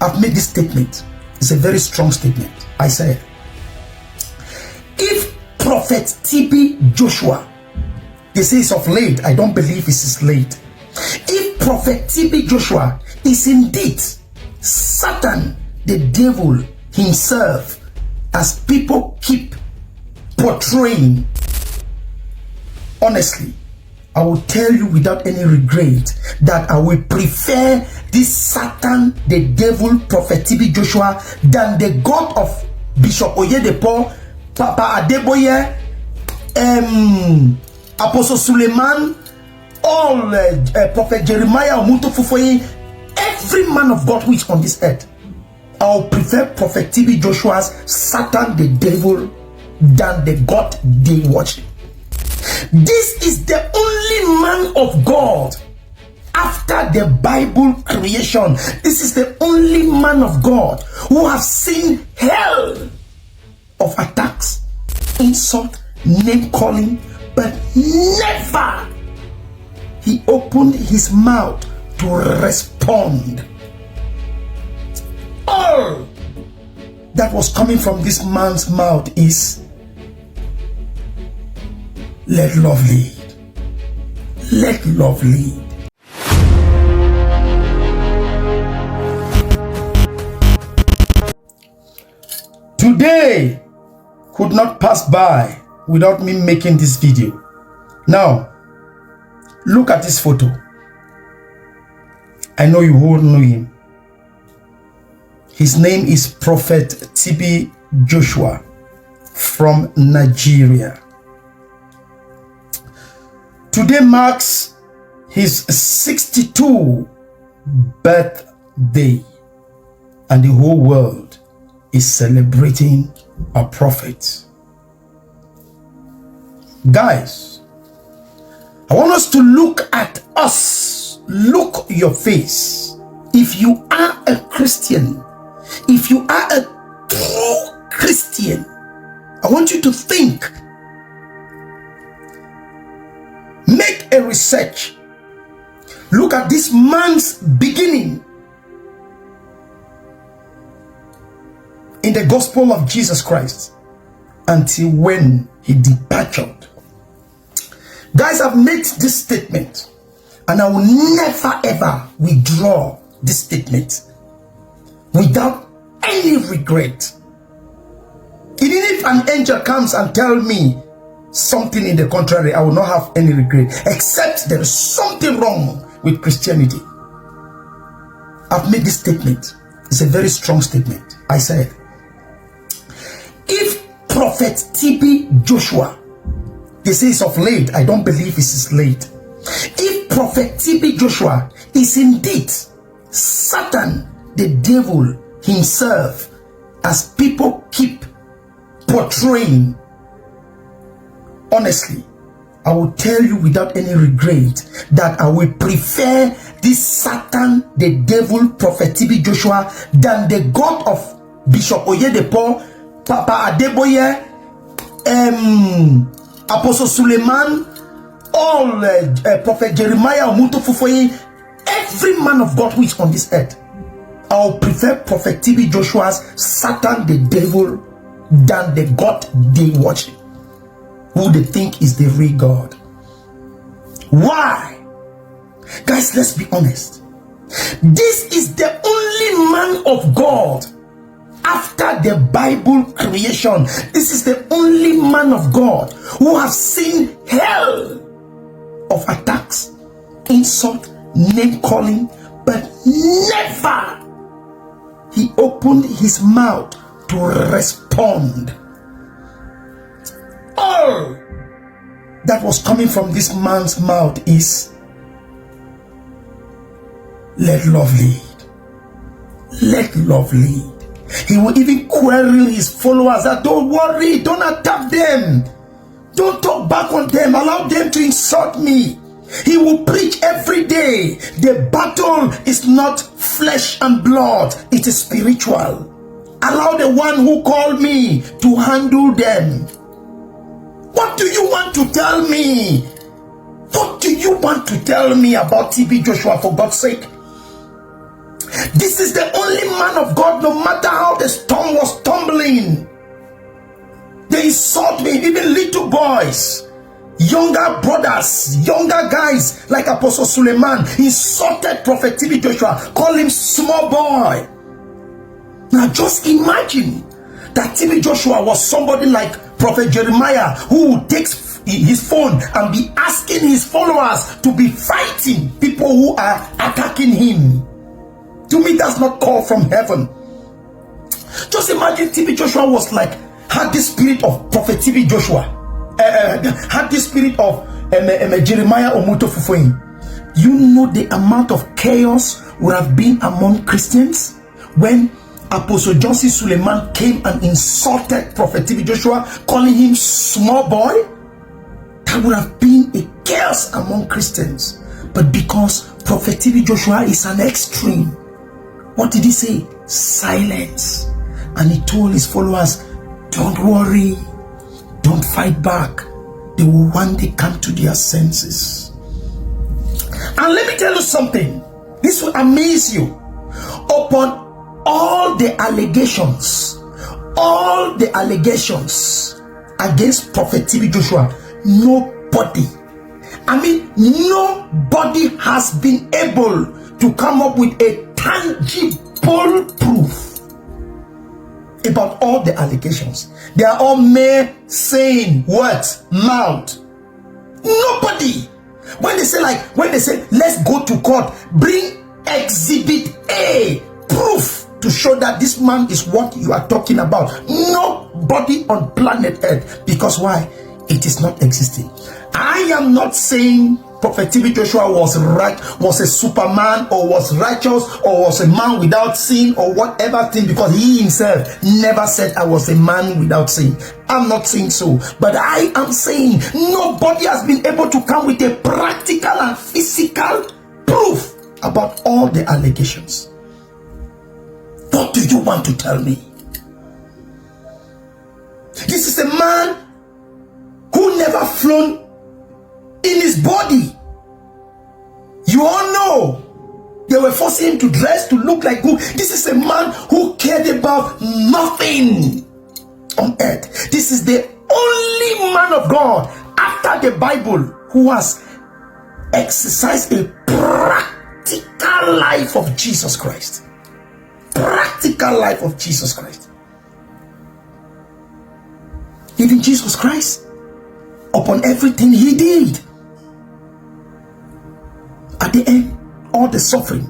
I've made this statement. It's a very strong statement. I said, if Prophet TB Joshua, they say it's of late, I don't believe it is late. If Prophet TB Joshua is indeed Satan, the devil himself, as people keep portraying, honestly, I will tell you without any regret that I will prefer this Satan, the devil, Prophet TB Joshua, than the God of Bishop Oyedepo, Papa Adeboye, Apostle Suleiman, all Prophet Jeremiah, Omuto Fufoye, every man of God who is on this earth. I'll prefer Prophet TB Joshua's Satan, the devil, than the God they worship. This is the only man of God after the Bible creation. This is the only man of God who has seen hell of attacks, insult, name calling, but never he opened his mouth to respond. All that was coming from this man's mouth is, let love lead. Let love lead. Today could not pass by without me making this video. Now, look at this photo. I know you all know him. His name is Prophet TB Joshua from Nigeria. Today marks his 62th birthday, and the whole world is celebrating a prophet. Guys, I want us to look at us. Look your face. If you are a Christian, if you are a true Christian, I want you to think. Make a research. Look at this man's beginning in the gospel of Jesus Christ until when he departed. Guys, I've made this statement and I will never ever withdraw this statement without any regret. Even if an angel comes and tells me something in the contrary, I will not have any regret, except there is something wrong with Christianity. I've made this statement. It's a very strong statement. I said, if Prophet TB Joshua, they say it's of late, I don't believe it is late. If Prophet TB Joshua is indeed Satan, the devil himself, as people keep portraying, honestly, I will tell you without any regret that I will prefer this Satan, the devil, Prophet TB Joshua, than the God of Bishop Oyedepo, Papa Adeboye, Apostle Suleiman, all Prophet Jeremiah, Omuto Fufoye, every man of God who is on this earth. I'll prefer Prophet TB Joshua's Satan, the devil, than the God they worship, who they think is the real God. Why? Guys, let's be honest. This is the only man of God after the Bible creation. This is the only man of God who has seen hell of attacks, insult, name calling, but never he opened his mouth to respond. All that was coming from this man's mouth is, let love lead. Let love lead. He will even query his followers that don't worry, don't attack them, don't talk back on them, allow them to insult me. He will preach every day. The battle is not flesh and blood, it is spiritual. Allow the one who called me to handle them. What do you want to tell me? What do you want to tell me about TB Joshua, for God's sake? This is the only man of God, no matter how the storm was tumbling. They insult me, even little boys, younger brothers, younger guys like Apostle Suleiman insulted Prophet TB Joshua, called him small boy. Now just imagine that TB Joshua was somebody like Prophet Jeremiah, who takes his phone and be asking his followers to be fighting people who are attacking him. To me, that's not call from heaven. Just imagine TB Joshua was like, had this spirit of Prophet TB Joshua, had this spirit of Jeremiah Omuto Fufuin. You know the amount of chaos would have been among Christians when Apostle Johnson Suleiman came and insulted Prophet TB Joshua, calling him small boy. That would have been a chaos among Christians. But because Prophet TB Joshua is an extreme, what did he say? Silence. And he told his followers, don't worry, don't fight back. They will one day come to their senses. And let me tell you something. This will amaze you. Upon all the allegations against Prophet TB Joshua, nobody has been able to come up with a tangible proof about all the allegations. They are all mere saying words, mouth. Nobody. When they say let's go to court, bring exhibit A, proof to show that this man is what you are talking about. Nobody on planet Earth. Because why? It is not existing. I am not saying Prophet TB Joshua was a superman, or was righteous, or was a man without sin, or whatever thing, because he himself never said I was a man without sin. I'm not saying so. But I am saying nobody has been able to come with a practical and physical proof about all the allegations. What do you want to tell me? This is a man who never flown in his body. You all know they were forcing him to dress to look like good. This is a man who cared about nothing on earth. This is the only man of God after the Bible who has exercised a practical life of Jesus Christ. Practical life of Jesus Christ. Even Jesus Christ, upon everything he did, at the end, all the suffering,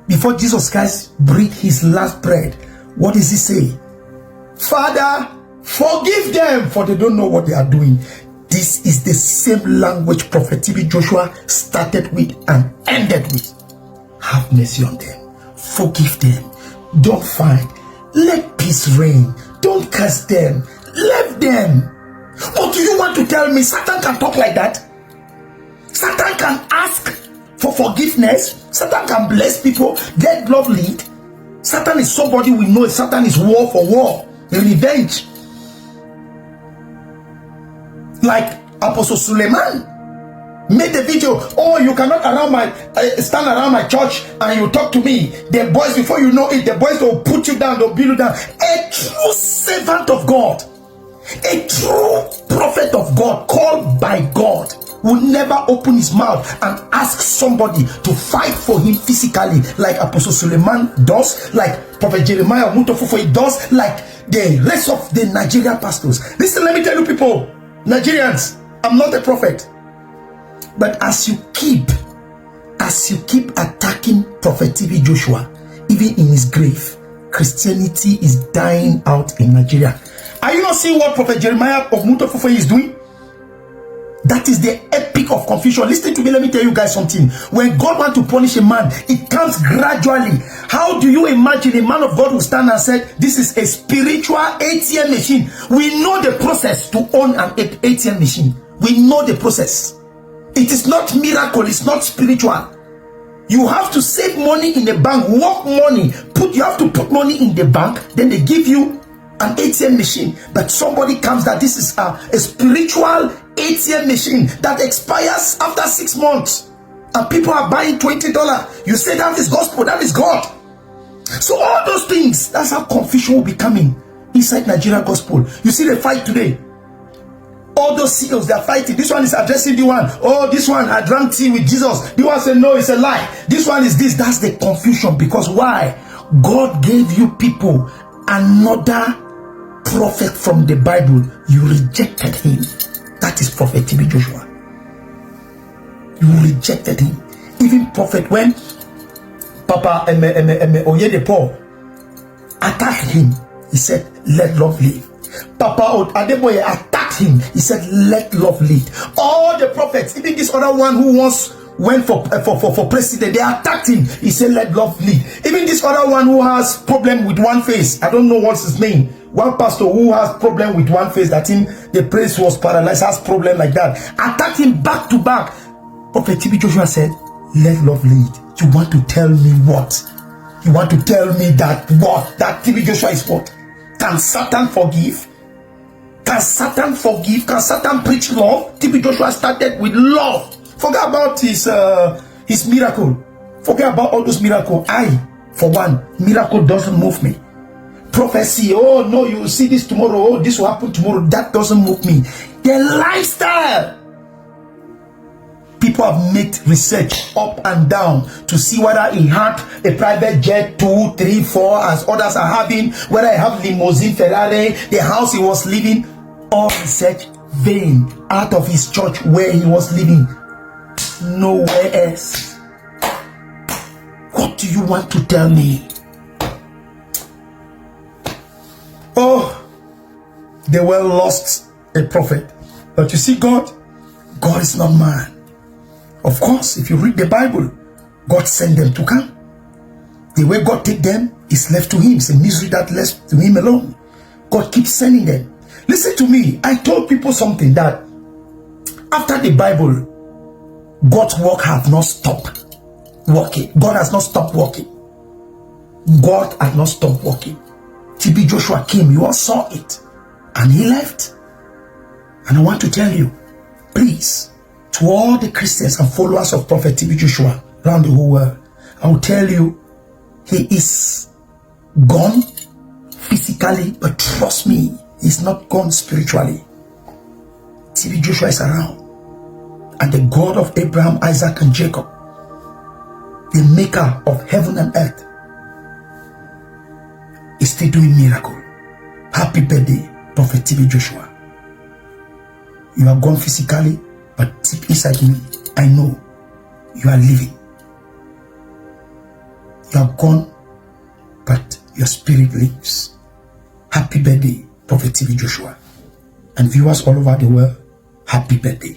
before Jesus Christ breathed his last breath, what does he say? Father, forgive them, for they don't know what they are doing. This is the same language Prophet TB Joshua started with and ended with. Have mercy on them. Forgive them. Don't fight. Let peace reign. Don't curse them. Leave them. What do you want to tell me? Satan can talk like that? Satan can ask for forgiveness. Satan can bless people, get love lead. Satan is somebody we know. Satan is war for war, revenge. Like Apostle Suleiman made a video. Oh, you cannot stand around my church and you talk to me. The boys, before you know it, the boys will put you down, they'll build you down. A true servant of God, a true prophet of God, called by God, will never open his mouth and ask somebody to fight for him physically, like Apostle Suleiman does, like Prophet Jeremiah Mutofufo does, like the rest of the Nigerian pastors. Listen, let me tell you people, Nigerians, I'm not a prophet, but as you keep attacking Prophet TB Joshua, even in his grave, Christianity is dying out in Nigeria. Are you not seeing what Prophet Jeremiah of Mutofufo is doing? That is the epic of confusion. Listen to me, let me tell you guys something. When God wants to punish a man, it comes gradually. How do you imagine a man of God will stand and say, this is a spiritual ATM machine? We know the process to own an ATM machine. We know the process. It is not miracle, it's not spiritual. You have to save money in the bank, work money, you have to put money in the bank, then they give you an ATM machine. But somebody comes that this is a spiritual ATM machine that expires after 6 months. and people are buying $20. You say that is gospel, that is God. So all those things, that's how confusion will be coming inside Nigeria gospel. You see the fight today. All those CEOs, they are fighting. This one is addressing the one. Oh, this one, I drank tea with Jesus. The one said, no, it's a lie. This one is this. That's the confusion. Because why? God gave you people another prophet from the Bible. You rejected him. That is Prophet TB Joshua. You rejected him. Even prophet, when Papa Oyedepo attacked him, he said, let love live. Papa Adeboye attacked him. He said, let love lead. All the prophets, even this other one who once went for president, they attacked him. He said, let love lead. Even this other one who has problem with one face, I don't know what's his name. One pastor who has problem with one face, that him, the praise was paralyzed, has problem like that. Attacked him back to back. Prophet TB Joshua said, let love lead. You want to tell me what? You want to tell me that what? That TB Joshua is what? Can Satan forgive? Can Satan forgive? Can Satan preach love? TB Joshua started with love. Forget about his miracle. Forget about all those miracles. For one, miracle doesn't move me. Prophecy, oh no, you will see this tomorrow. Oh, this will happen tomorrow. That doesn't move me. The lifestyle. People have made research up and down to see whether he had a private jet 2, 3, 4 as others are having, whether he have limousine, Ferrari, the house he was living. All research vain. Out of his church where he was living, nowhere else. What do you want to tell me? Oh, they were lost a prophet. But you see, God is not man. Of course, if you read the Bible, God sent them to come. The way God take them is left to him. It's a misery that left to him alone. God keeps sending them. Listen to me. I told people something, that after the Bible, God's work has not stopped working. God has not stopped working. God has not stopped working. TB Joshua came, you all saw it, and he left. And I want to tell you, please, to all the Christians and followers of Prophet TB Joshua around the whole world, I will tell you, he is gone physically, but trust me, he's not gone spiritually. TB Joshua is around. And the God of Abraham, Isaac, and Jacob, the maker of heaven and earth, is still doing miracle. Happy birthday, Prophet TB Joshua. You are gone physically, but deep inside me, I know you are living. You are gone, but your spirit lives. Happy birthday, Prophet TB Joshua. And viewers all over the world, happy birthday.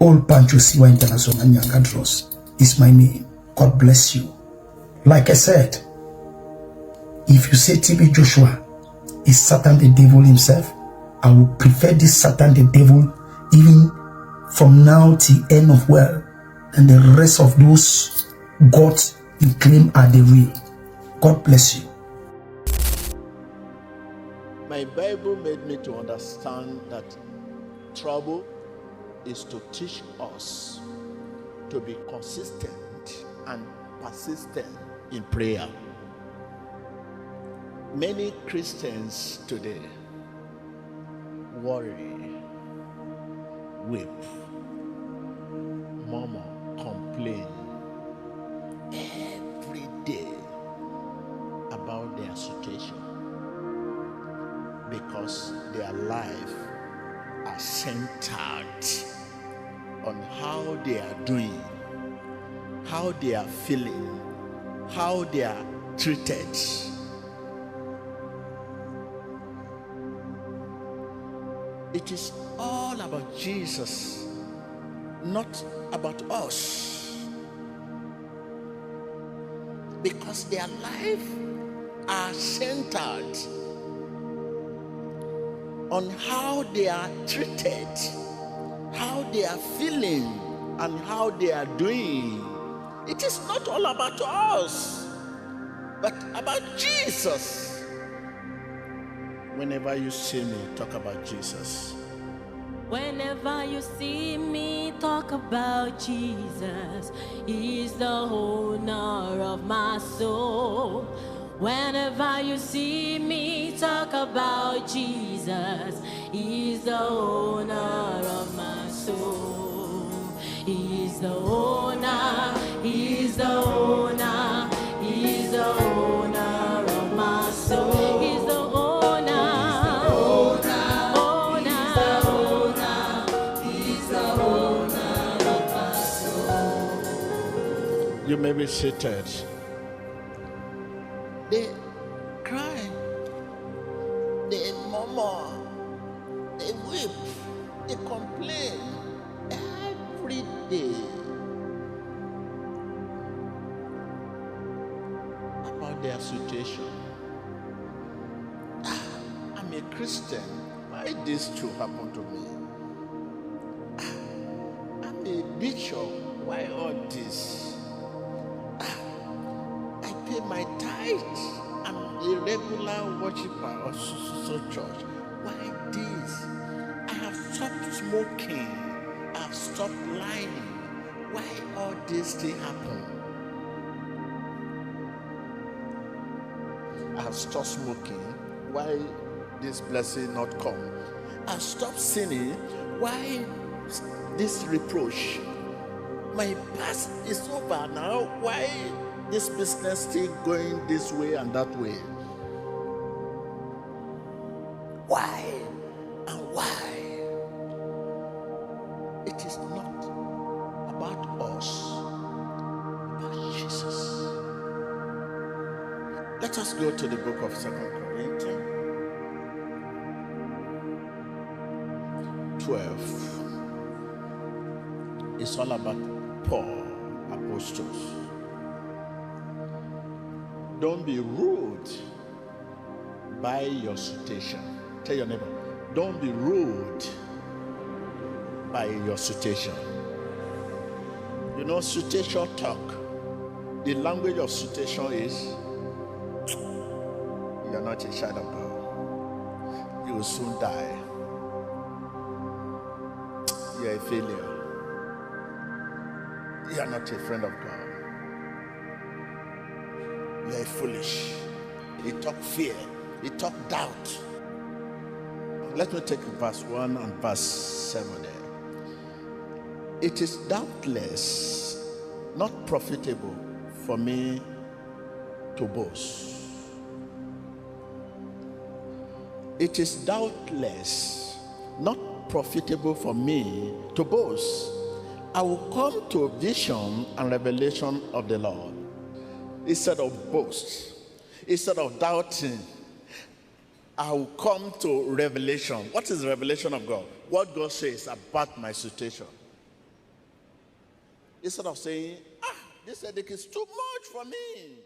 Old Pancho Siwa International Nyangadros is my name. God bless you. Like I said, if you say TB Joshua is Satan the devil himself, I would prefer this Satan the devil even from now till end of world, and the rest of those gods you claim are the real. God bless you. My Bible made me to understand that trouble is to teach us to be consistent and persistent in prayer. Many Christians today worry, weep, murmur, complain every day about their situation because their life are centered on how they are doing, how they are feeling, how they are treated. It is all about Jesus, not about us. Because their life are centered on how they are treated, how they are feeling, and how they are doing. It is not all about us, but about Jesus. Whenever you see me talk about Jesus, Whenever you see me talk about Jesus, He's the owner of my soul. Whenever you see me talk about Jesus, He's the owner of my soul. He's the owner, He's the owner, He's the owner of my soul. He's the owner, You may be seated. They cry, they murmur, they weep, they complain every day about their situation. I'm a Christian. Why this should happen to me? I'm a bishop. Why all this? I pay my tithe. I'm a regular worshiper of so church. Why this? I have stopped smoking. I have stopped lying. Why all this thing happen? I have stopped smoking. Why this blessing not come? I have stopped sinning. Why this reproach? My past is over now. Why this business still going this way and that way? Why and why? It is not about us, about Jesus. Let us go to the book of 2 Corinthians 12. It's all about Paul, apostles. Don't be ruled by your situation. Tell your neighbor, don't be ruled by your situation. You know, situation talk. The language of situation is, you're not a child of God. You will soon die. You're a failure. You are not a friend of God. You are foolish. He talk fear. He talk doubt. Let me take verse 1 and verse 7 there. It is doubtless not profitable for me to boast. It is doubtless not profitable for me to boast. I will come to vision and revelation of the Lord. Instead of boast, instead of doubting, I will come to revelation. What is the revelation of God? What God says about my situation. Instead of saying, this headache is too much for me.